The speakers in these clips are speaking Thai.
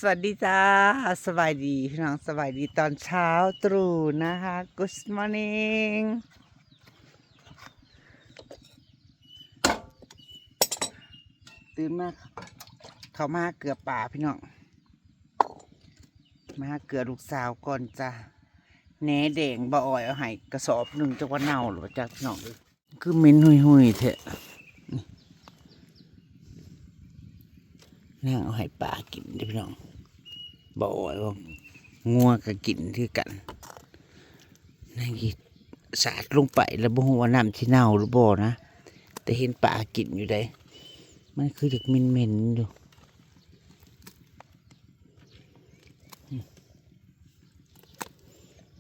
วัสดีจ้าสวัสดีพี่น้องสวัสดีตอนเช้าตรู่นะคะ Good morning ตื่นมาเข้ามาเกือบป่าพี่น้องมาเกือบลูกสาวก่อนจ้าแหนแดงบ่อ่อยเอาให้กระสอบหนึ่งจังว่าเน่าหรือจ้าพี่น้องคือเหม็นหุยๆเถอะนั่งเอาให้ป่ากินเด้อพี่น้องบ่อ่อยว่างัวก็กินคือกันนั่งกินสาดลงไปแล้วบ่ฮู้ว่าน้ำที่เน่าหรือบ่นะแต่เห็นป่ากินอยู่ได้มันคือจากเหม็นๆอยู่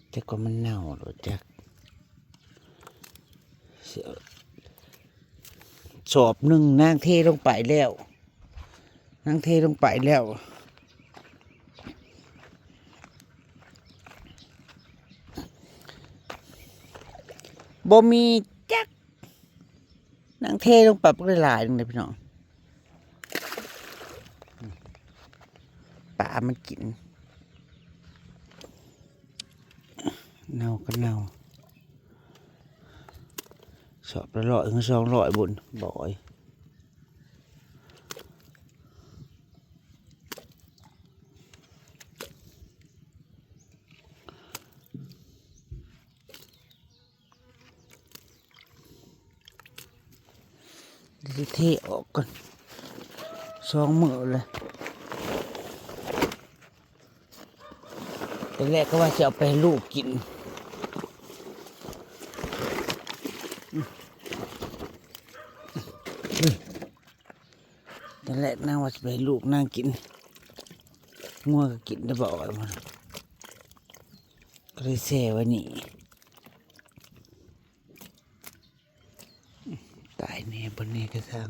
แต่ก็มันเน่าหรอจักสอบหนึ่งนางเทลงไปแล้วนางเทลงไปแล้วบ่มีจักนางเทลงไปหลายๆนึงเลยพี่น้องป่ามันกินเน่าก็เน่าสอบละ100-200บุญบ่อยจะเทออกก่อน2 มื้อเลยแต่แรกก็ว่าจะเอาไปให้ลูกกินแต่แรกนั่งว่าจะไปให้ลูกนั่งกินงัวก็กินได้บ่อยมันก็เลยแช่ไว้นี่ตายแน่บนนี้ก็ทาง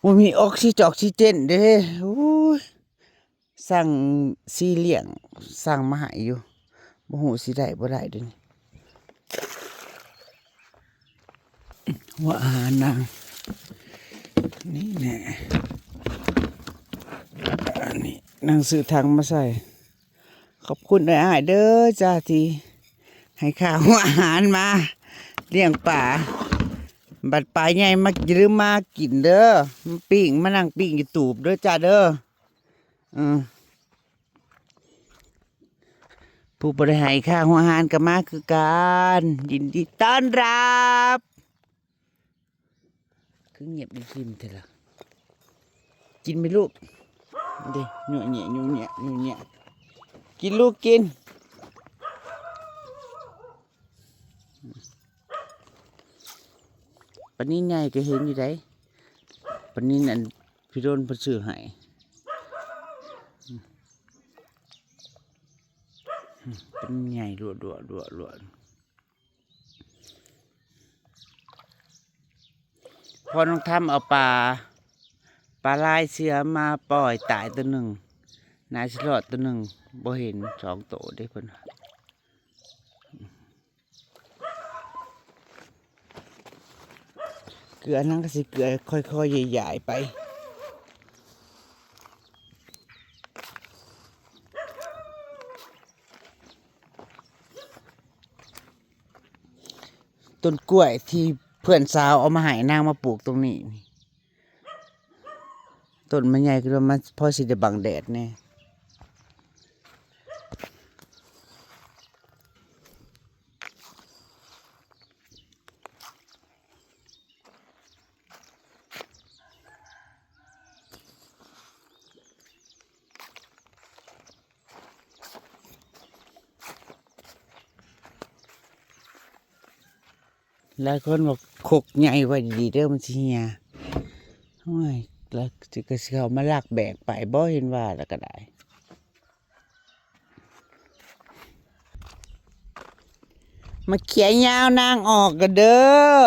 มันมีออกซิเจนเด้โอ้ยสั่งซีเลี่ยงสั่งมาให้อยู่บ่ฮู้สิได้บ่ได้เด้อว่าอาหารนางนี่แน่อันนี้นางซื้อถังมาใส่ขอบคุณอ้ายเด้อจ้าที่ให้ข้าวอาหารมาเลี้ยงป่าบัดปลาใหญ่มาหรือมากินเด้อมาปิ้งมานั่งปิ้งอยู่ตูบเด้อจ้าเด้อผู้บริหารข้าวอาหารก็มาคือการยินดีต้อนรับคือเงียบดิมเถอะล่ะกินไหมลูกเดี๋ยวหนุ่ยเนี่ยกินลูกกินปนี้ไงก็เห็นอยู่ได้ปนี้นั่นพี่โดนประซื้อให้เป็นใหญ่รัวพอน้องทำเอาปลาลายเสือมาปล่อยตายตัวหนึ่งนายสลอดตัวหนึ่งบ่เห็น2 ตัวได้เพิ่นเกลือนั่งก็สิเกลือค่อยๆใหญ่ๆไปต้นกล้วยที่เพื่อนสาวเอามาให้นางมาปลูกตรงนี้ต้นมันใหญ่ขึ้นมาพอสิได้บังแดดแน่หลายคนบอกขกใหญ่ไว้ดีเด้อมันสิเหี่ยโอ้ยแล้วสิก็สิเขามาลากแบกไปบ่เห็นว่าแล้วก็ได้มาเขียยาวนางออกกันเด้อ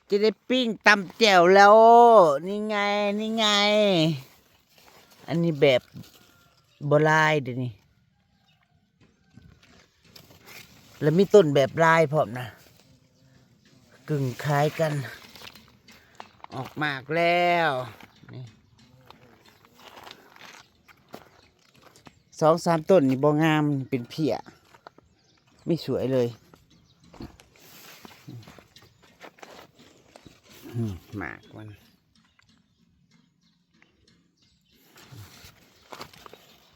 จะได้ปิ้งตำแจ่วแล้วนี่ไงอันนี้แบบโบราณเดี๋ยวนี้ แล้วมีต้นแบบลายพร้อมนะกึ่งคล้ายกันออกมากแล้วนี่2-3ต้นนี่บ่งามเป็นเพี้ยไม่สวยเลยหมากมัน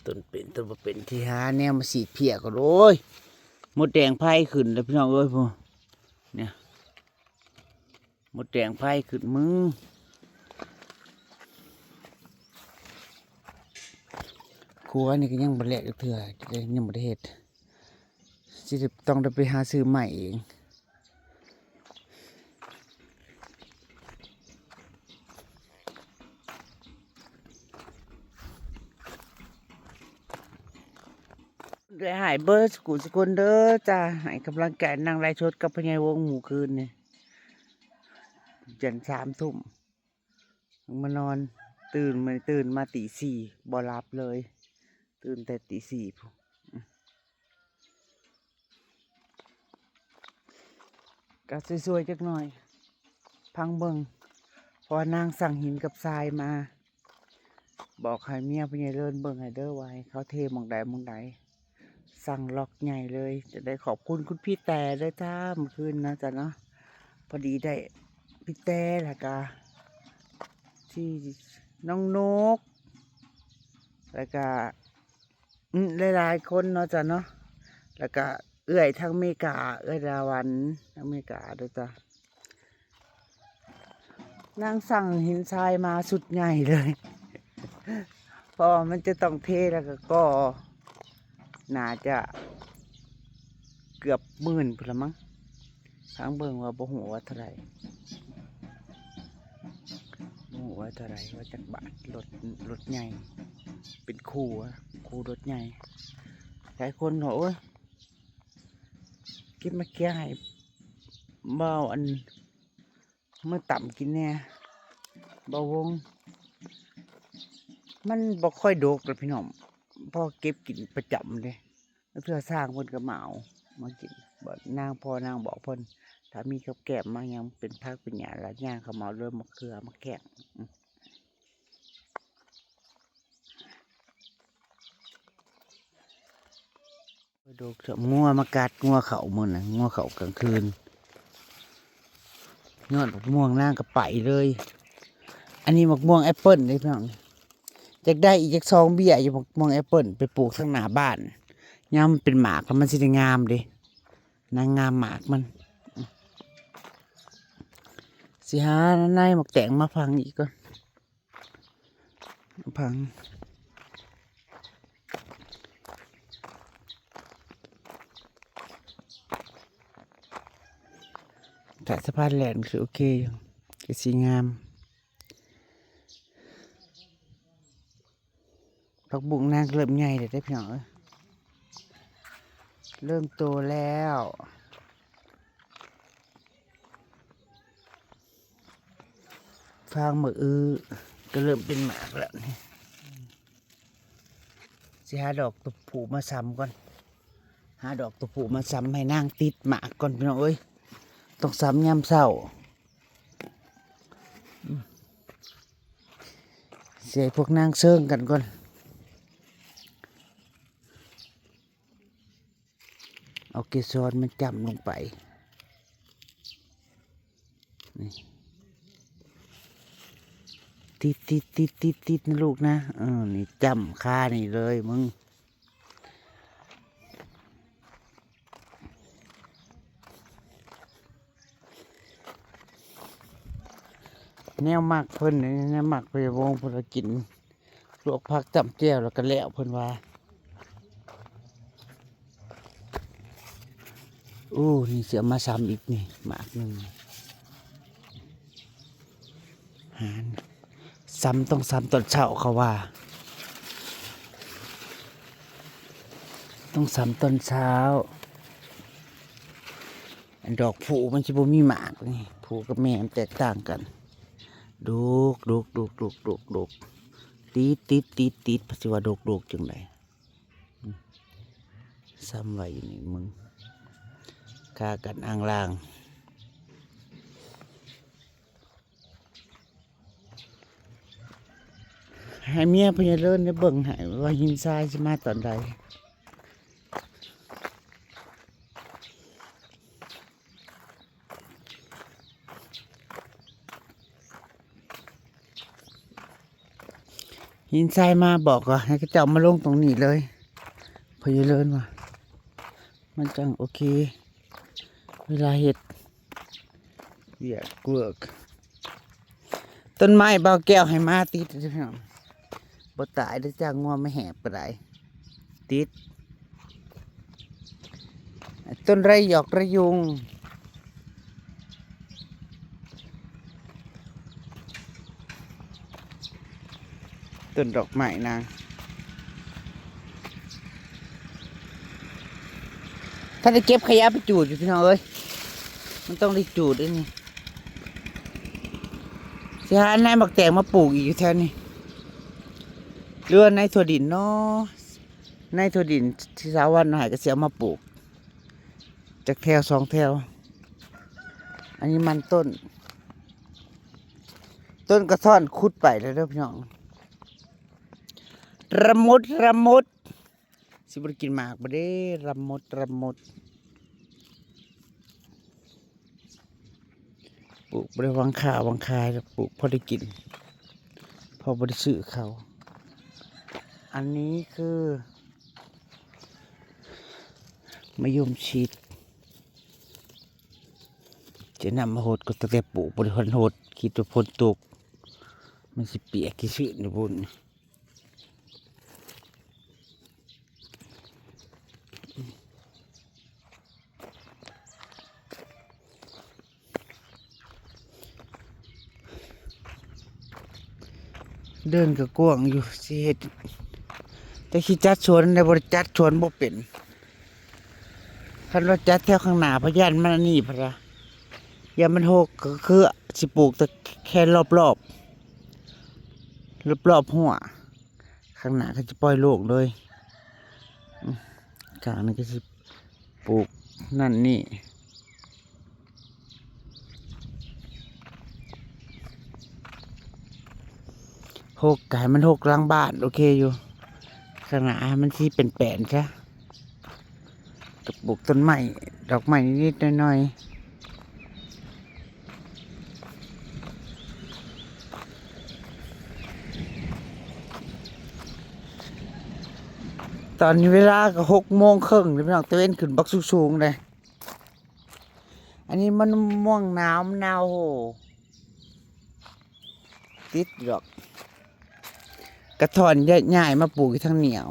ต้นเป็นต้นบ่เป็นที่หาแนวมาสีดเพี้ยก็โอ้ยมดแดงไผ่ขึ้นเลยพี่น้องเอ้ยพ่อเนี่ยมดแดงไผ่ขึ้นมึงครัวนี่ก็ยังบ่แลกเถื่อยังบ่ได้เฮ็ดสิต้องได้ไปหาซื้อใหม่เองได้หายเบอร์สกุลสกุลเด้อจ้าให้กำลังใจนางไรชดกับพญายวงหมู่คืนนี่ยัน3 ทุ่มมานอนตื่นมาตี 4บ่หลับเลยตื่นแต่ตี 4ก็สวยๆจักหน่อยพังเบิงพอนางสั่งหินกับทรายมาบอกให้เมียพญาเลินเบิงให้เด้อไว้เขาเทมองใดสั่งล็อกใหญ่เลยจะได้ขอบคุณคุณพี่แต่ด้วยจ้าเมื่อคืนนะจ๊ะเนาะพอดีได้พี่แต่ละกาที่น้องนกแล้วก็หลายๆคนเนาะจ๊ะเนาะแล้วก็เอื้อยทั้งเมกาเอื้อยดาวันทั้งเมกาด้วยจ้ะนางสั่งหินทรายมาสุดใหญ่เลยเพราะมันจะต้องเทแล้วก็น่าจะเกือบ10,000พุ่นละมั้งทางเบิ่งว่าบ่ฮู้ว่าเท่าไหร่บ่ฮู้ว่าเท่าไหร่ว่าจักบาทรถใหญ่เป็นคู่รถใหญ่หลายคนบอกโอ้ยกินมาเกี้ยให้เบาอันเมื่อต่ำกินเนี่ยเบาวงมันบ่ค่อยโดกเลยพี่น้องพอเก็บกินประจำเลยแล้วเพื่อสร้างเพิ่นก็มาเอามากินบ่นางพอนางบอกเพิ่นถ้ามีกับแกล้มมายังเป็นผักเป็นหญ้าละย่างเขามาเริ่มมะเขือมะแกงโดกเถอะงัวมากัดงัวเขามื้อน่ะงัวเขากลางคืนยอดมะม่วงนางก็ไปเลยอันนี้มะม่วงแอปเปิ้ลเลยพี่น้องอยากได้อีกจัก2 เบี้ยอยู่มะม่วงแอปเปิ้ลไปปลูกข้างหน้าบ้านยามมันเป็นหมากแล้วมันสิได้งามเด้นางงามหมากมันสิหาในหมกแตงมาพังอีกก่อนพังแต่สะพานแหลนคือโอเคอยู่คือสีงามผักบุ้งนางเริ่มใหญ่เลยได้พี่น้องเริ่มโตแล้วฟางมือก็เริ่มเป็นหมากแล้วนี่สิหาดอกตะปูมาซ้ำก่อนหาดอกตะปูมาซ้ำให้นางติดหมากก่อนพี่น้องเอ้ยต้องซ้ำยามเศร้าเสียพวกนางเซิงกันก่อนเอาเกสรมันจำลงไปนี่ติดนะลูกนะนี่จำค่านี่เลยมึงแนวมากเพิ่นนี่แนวมากไปวงเพิ่นกินลวกผักจำแจ่วแล้วก็แล้วเพิ่นว่านี่เสียมาซ้ำอีกนี่หมากหนึ่งหารซ้ำต้องซ้ำตอนเช้าเขาว่าต้องซ้ำตอนเช้าอันดอกผูมันจะบ่มีหมากนี่ผูกับแม่มันแตกต่างกันดูติดปัจจุบันดูจังไรซ้ำไว้อยู่นี่มึง ค่ากันอ่างล่างให้เมียพญาเลิศได้เบิ่งให้ว่าหินทรายจะมาตอนใดหินทรายมาบอกว่าให้เขาเจ้ามาลงตรงนี้เลยพญาเลิศว่ามันจังโอเคเวลาเห็ดเวียกเวิร์กต้นไม้เบาแก้วให้มาติดพี่น้องบ่ตายได้จ้างงัวไม่แหบปะไดติดต้นไรหยอกระยุงต้นดอกไม้นางถ้าได้เก็บขยะไปจูดอยู่พี่น้องเอ้ยมันต้องได้จูดด้วยนี่สิหานายหมักแตงมาปลูกอีกอยู่แถวนี้เรือในถั่วดินเนาะในถั่วดินที่สาววันหายก็เสียมาปลูกจากแถว2 แถวอันนี้มันต้นกระท่อนคุดไปแล้วเด้อพี่น้องระมุดสิบกินหมากบ่ได้ระมุดปลูกบ่ได้วังข่าววังคายปลูกพอได้กินพอบ่ได้ซื้อเขาอันนี้คือมะยมชิดจะนำมาโหดก็ตั้งแต่ปลูกบริพันโหดคิดว่าฝนตกมันสิเปียกกี่ชื้นนะบุญเดินกับกวางอยู่สิเฮ็ดแต่ขี้จัดสวนในบริจัดสวนบ่เป็นคันว่าจัดแถวข้างหน้าพะยันมันอันนี่พะนะอย่ามันโหกก็คือสิปลูกแต่แค่รอบหัวข้างหน้าก็จะปล่อยโล่งเลยกลางนี่ก็สิปลูกนั่นนี่โหกไก่มันโหกหลังบ้านโอเคอยู่ข้างหน้ามันที่เป็นแปลนใช่กับปลูกต้นไม้ดอกไม้นิดๆหน่อยๆตอนนี้เวลาก็6:30เลยพี่น้องตะเวนขึ้นบักสูงๆเลยอันนี้มันม่วงหนาวมันหนาวโหติดดอกกระท่อนใหญ่ๆมาปลูกทั้งเหนียว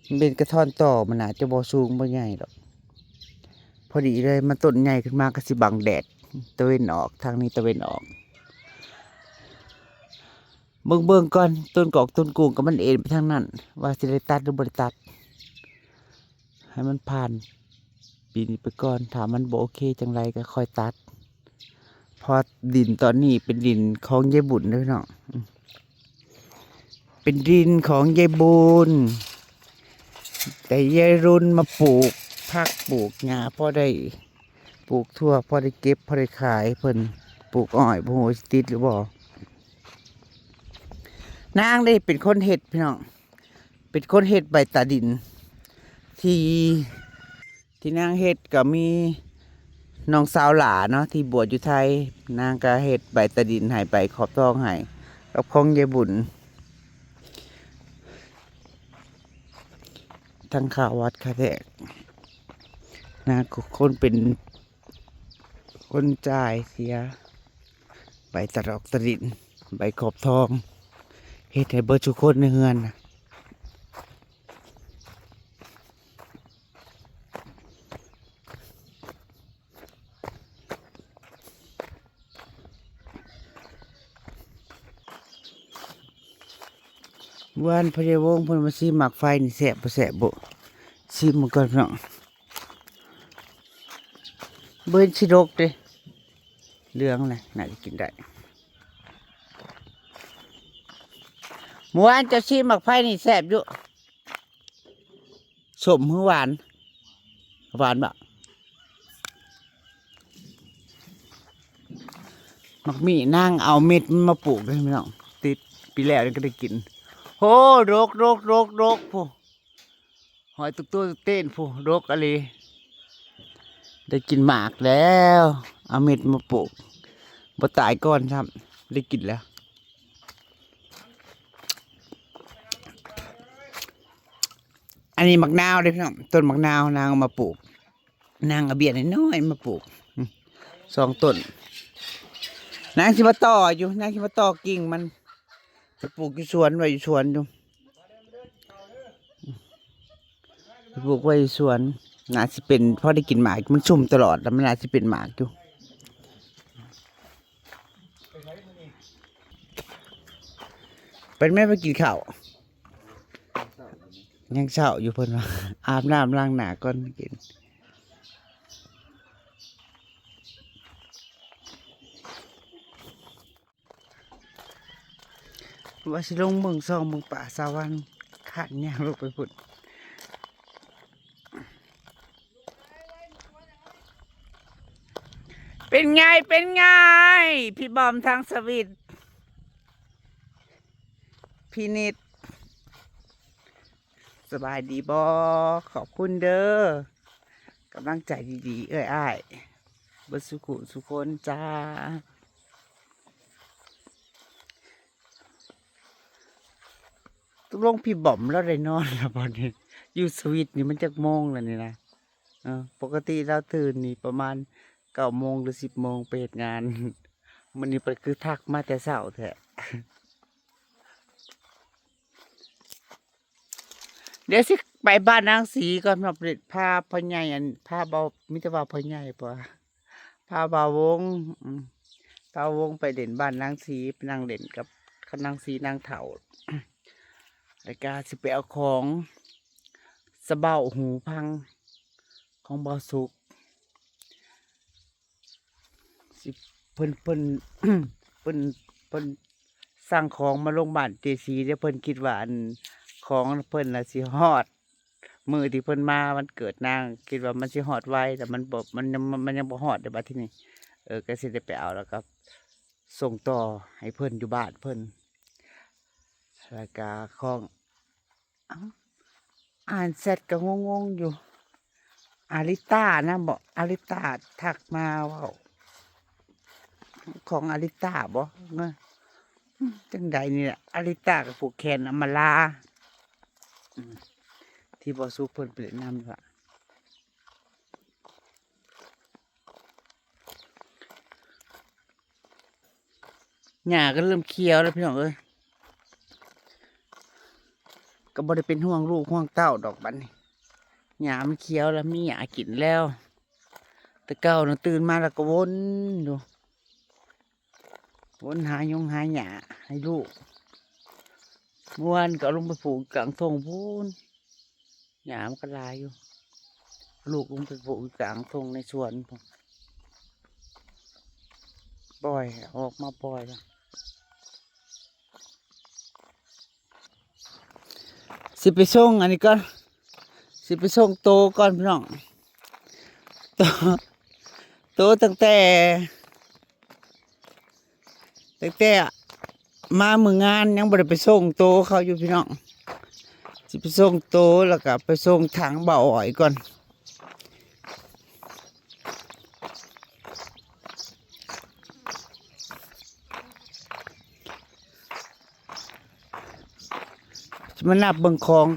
มันเป็นกระท่อนต่อมันอาจจะบ่สูงบ่ใหญ่ดอกพอดีเลยมันต้นใหญ่ขึ้นมาก็สิบังแดดตะเวนออกทางนี้ตะเวนออกเบิ่งก่อนต้นกอกต้นกูงก็มันเอ็นไปทางนั้นว่าสิได้ตัดหรือบ่ได้ตัดให้มันผ่านปีนี้ไปก่อนถ้ามันบ่โอเคจังไรก็ค่อยตัดพอดินตอนนี้เป็นดินของยายบุญด้วยเนาะเป็นดินของยายบุญแต่ยายรุ่นมาปลูกผักปลูกหญ้าพอได้ปลูกทั่วพอได้เก็บพอได้ขายเพิ่นปลูกอ้อยบ่ฮู้สิติดหรือบ่นางได้เป็นคนเฮ็ดพี่น้องเป็นคนเฮ็ดใบตาดินที่นางเฮ็ดก็มีน้องสาวหลาเนาะที่บวชอยู่ไทยนางก็เฮ็ดใบตาดินให้ใบขอบทองให้กับของยายบุญทั้งข้าววัดข้าแทกนางก็คนเป็นคนจ่ายเสียใบตะดอกตะดินใบขอบทองเฮ็ดให้เบิดทุกคนในเฮือนนะวันพญาวงศ์เพิ่นมาซีหมักไฟนี่แสบบ่แสบบ่ซีมันก่อนเนาะเบิ่นสิรกเด้เรื่องอะไรน่าจะกินได้เมื่อวานเจะซีหมักไฟนี่แสบอยู่สมหือหวานบ่ มักมีนั่งเอาเม็ดมันมาปลูกเลยพี่น้องติดปีแล้วนี่ก็ได้กินโหรกผู้หอยตุ๊กตุ๊กเต้นผู้รกอะไรได้กินหมากแล้วเอาเม็ดมาปลูกบ่ตายก่อนครับได้กินแล้วอันนี้มักนาวเลยพี่น้องต้นมักนาวนางเอามาปลูกนางเอาเบียดน้อยๆมาปลูก2 ต้นนางสิมาต่ออยู่นางสิมาต่อกิ่งมันจะปลูกอยู่สวนไว้อยู่สวนอยู่ปลูกไว้อยู่สวนน่าสิเป็นเพราะได้กินหมากมันชุ่มตลอดแล้วมันน่าสิเป็นหมากอยู่เป็นแม่ไปกินข้าวยังเช้าอยู่เพิ่นว่าอาบน้ำล้างหน้าก่อนกินว่าสิลงเมืองซองเมืองป่าสาวันขันย่างลงไปพุ่นเป็นไงพี่บอมทางสวิตพี่นิดสบายดีบอขอบคุณเด้อกำลังใจดีๆอ้ายบสุขุสุคนจ้าตุลงพี่บอมแล้วได้นอนแล้วบอนี้อยู่สวิตนี่มันจะโมงแล้วนี่นะปกติเราตื่นนี่ประมาณ9 โมงหรือ10 โมงไปเหตุงานมันนี่ไปคือทักมาแต่เช้าแท้เดี๋ยวสิไปบ้านนางสีก่อนมาเปลี่ยนผ้าพ่อใหญ่ผ้าเบามิตรบ่าวพ่อใหญ่ปะผ้าเบาวงผ้าวงไปเด่นบ้านนางสีไปนั่งเด่นกับนางสีนางเถาแล้วก็สิไปเอาของสะเบาหูพังของเบาสุกสิเพิ่น เพิ่นสั่งของมาลงบ้านเจสีเดี๋ยวเพิ่นคิดว่าอันของเพิ่นน่ะสิฮอดมือที่เพิ่นมามันเกิดนางคิดว่ามันสิฮอดไวแต่มันบ่มันยังบ่ฮอดเดี๋ยวบัดทีนี้ก็สิได้ไปเอาแล้วครับส่งต่อให้เพิ่นอยู่บ้านเพิ่นแล้วก็ของอ่านเสร็จก็งงๆอยู่อาริต้านะบอกอาริต้าทักมาว่าของอาริต้าบอกจังใดนี่แหละอาริต้ากับผูกแขนอำมาลาที่บอสุเพิ่นเปลี่ยนนามว่าหญ้าก็เริ่มเขียวแล้วพี่น้องเอ้ยก็บ่ได้เป็นห่วงลูกห่วงเต้าดอกบัดนี้หญ้ามันเขียวแล้วมีหญ้ากินแล้วแต่เก้าน่ะตื่นมาแล้วก็วนอยู่วนหาหญ้าให้ลูกเมื่อวานก็ลงไปปลูกกลางทงพูนหญ้ามันก็ลายอยู่ลูกลงไปปลูกกลางทงในสวนผมปล่อยออกมาปล่อยแล้วสิไปส่งอันนี้ก่อนสิไปส่งโตก่อนพี่น้องโตตั้งแต่มามืองานยังบ่ได้ไปส่งโตเขาอยู่พี่น้องสิไปส่งโตแล้วก็ไปส่งถังเบาอ่อยก่อนมันนับเบิ่งของ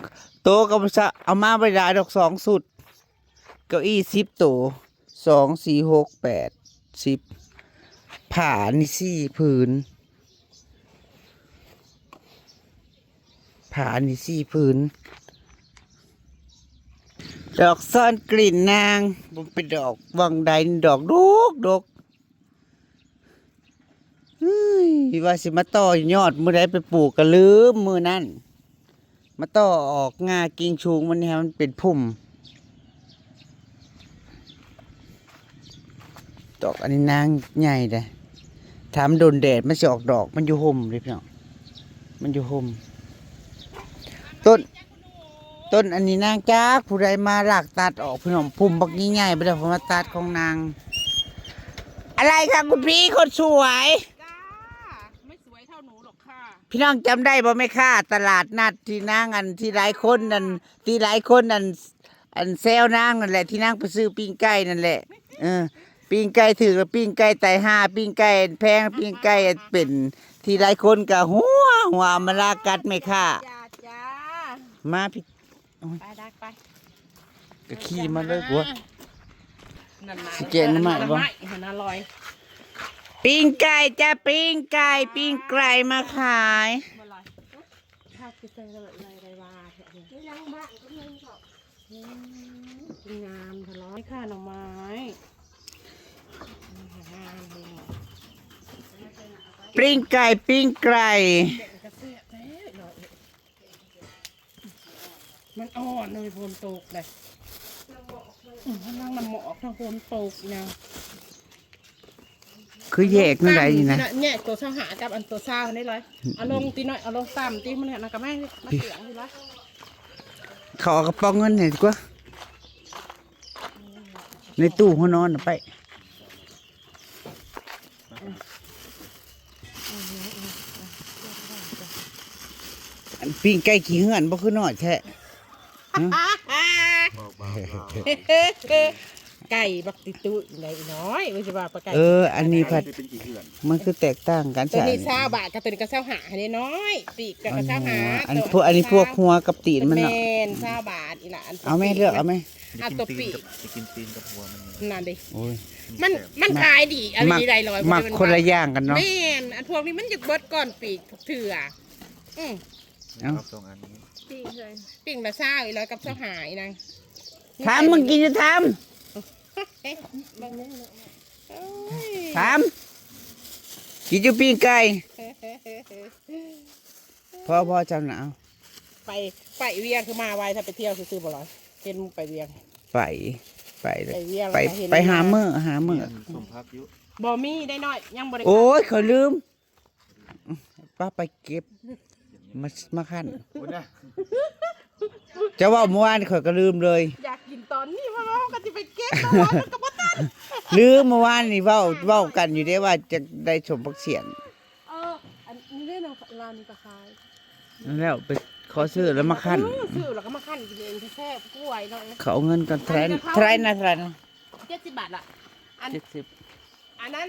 โตก็บ่ซะเอามาไปได้ดอก2 สุดเก้าอี้10 ตัว2 4 6 8 10ผ้านี่4 ผืนผ้านี่4 ผืนดอกซ่อนกลิ่นนางมันเป็นดอกวังใดดอกดกว่าสิมาต่อยอดมื้อใดไปปลูกก็ลืมมื้อนั้นมาต่อออกงากิ่งชูงมันเนี่ยมันเป็นพุ่มดอกอันนี้นางใหญ่เลยถามโดนแดดมันจะออกดอกมันอยู่ห่มเลยพี่น้องมันอยู่ห่มต้นอันนี้นางจากผู้ใดมาหลากตัดออกพี่น้องพุ่มบักใหญ่ๆไปเลยผมมาตัดของนาง อะไรคะคุณพี่คนสวย จ้าไม่สวยเท่าหนูหรอกค่ะ พี่น้องจำได้บ่แม่ค้าตลาดนัดที่นางอันที่หลายคนนั่นที่หลายคนนั่นอันแซวนางนั่นแหละที่นางไปซื้อปิ้งไก่นั่นแหละปิ้งไก่ถือแล้วปิ้งไก่ไต่ห้าปิ้งไก่แพงปิ้งไก่เป็นที่หลายคนก็หัวมาลากัดแม่ค้า จ้า มาพี่ ไปดักไป ก็ขี่มาเลยกู นั่น สิเกณฑ์น้ำมันบ่ เห็นอร่อย ปิ้งไก่จ้าปิ้งไก่ปิ้งไก่มาขาย อร่อยถ้าคือเจอเลยว่าเนี่ยยังบ้านก็ยังเขางามทะเลาะค่ะหน่อไม้งามเลย ปิ้งไก่ปิ้งไก่ กระเสียแท้เลยมันอ่อนเลยฝนตกเลยมันนั่งมันหมอกทั้งฝนตกนะ คือแยกนั่นไรนี่นะ เนี่ยตัวเช้าหากับอันตัวเช้าได้เลยเอาลงตีหน่อยเอาลงต่ำตีมันเห็นนะกับแม่มาเสียงดีละ เขาเอากระป๋องเงินเห็นกว่าในตู้เขานอนน่ะไปอันปิ้งไก่ขี้เหือนบ่คือน้อยแท้ ไก่บักติตุไหนน้อยไม่ใช่ว่าปลาไก่ อันนี้ผัดมันคือแตกต่างกัน ตัว ใช่ นี้เช้าบาทกับตัวนี้ก็เช้าหาเนี่ยน้อยปีกกับเช้าหา อันนี้พวกหัวกับตีนมัน แม เนาะ นเช้าบาทอีหล่ะ เอาแม่เลือกเอาแม่ เอาตัวปีก จะกินตีนกับหัวมัน นั่นดิ โอ้ย มันขายดีอะไรดีไรลอย มักคนละอย่างกันเนาะ แม่นอันพวกนี้มันจะเบิดก่อนปีกเถื่อ เอาสองอันนี้ ปิ่งละเช้าอีร้อยกับเช้าหายนะ ถามมึงกินจะทำถามกินจะปิ้งไก่พ่อจำหนาว ไปเวียงคือมาไวถ้าไปเที่ยวซื้อๆบ่ร้อยเห็นไปเวียง ไปเลย ไปเวียง ไปหาเมื่อ สมพักยุ บ่มีได้น้อยยังบ่ได้ โอ้ยเขาลืมป้าไปเก็บมาขั้นจะว่าเมื่อวานเขาก็ลืมเลย อยากกินตอนนี้เพราะว่าเขาก็จะไปเก็บตอนมันก็บ่ทัน ลืมเมื่อวานนี่เว้ากันอยู่ได้ว่าจะได้ชมพักเสียน อันนี้เรื่องร้านนี้ก็ขาย นั่นแล้วไปขอซื้อแล้วมาขั้น ซื้อแล้วก็มาคั่นกินเองแซ่บกล้วยเนาะ เขาเอาเงินกันเท่าไหรนะ70 บาทล่ะอัน 70 อันนั้น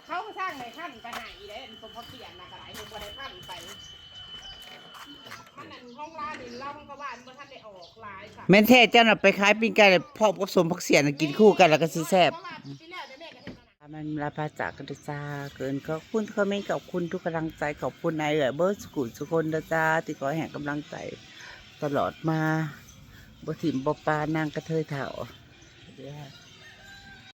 เขาก็สร้างในขั้นไปหาอีเด้สมพเกียรตินะกระไรหนึ่งบ่ได้ขั้นไปมันนั่นห้องร้านนี่เล่ามันก็ว่ามันท่านได้ออกหลายค่ะ แม่นแท้เจ้าน่ะไปขายปิ้งไก่แล้วพ่อผสมผักเสียนน่ะกินคู่กันแล้วก็สิแซ่บ เพราะว่าปีแล้วได้แม่ก็เห็นแล้วนะ มันลาพาจากกันเด้อจ้าเกินขอบคุณคอมเมนต์ขอบคุณทุกกำลังใจขอบคุณนายเบิร์ดสกุลทุกคนเด้อจ้าที่ขอแห่งกำลังใจตลอดมาบ่ถิ่มบ่ปานางกระเทยเถ่า